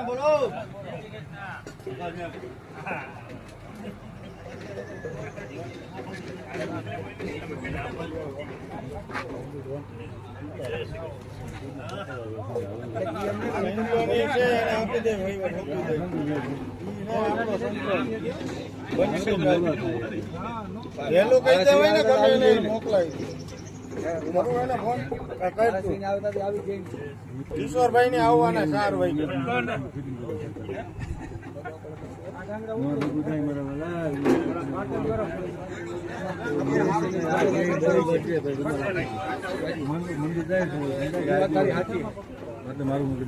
બોલો વહેલું કહી દેવાય ને ગમે મોકલાય ઈશ્વરભાઈ ને આવવાના 4 વાગે મારું મૂકી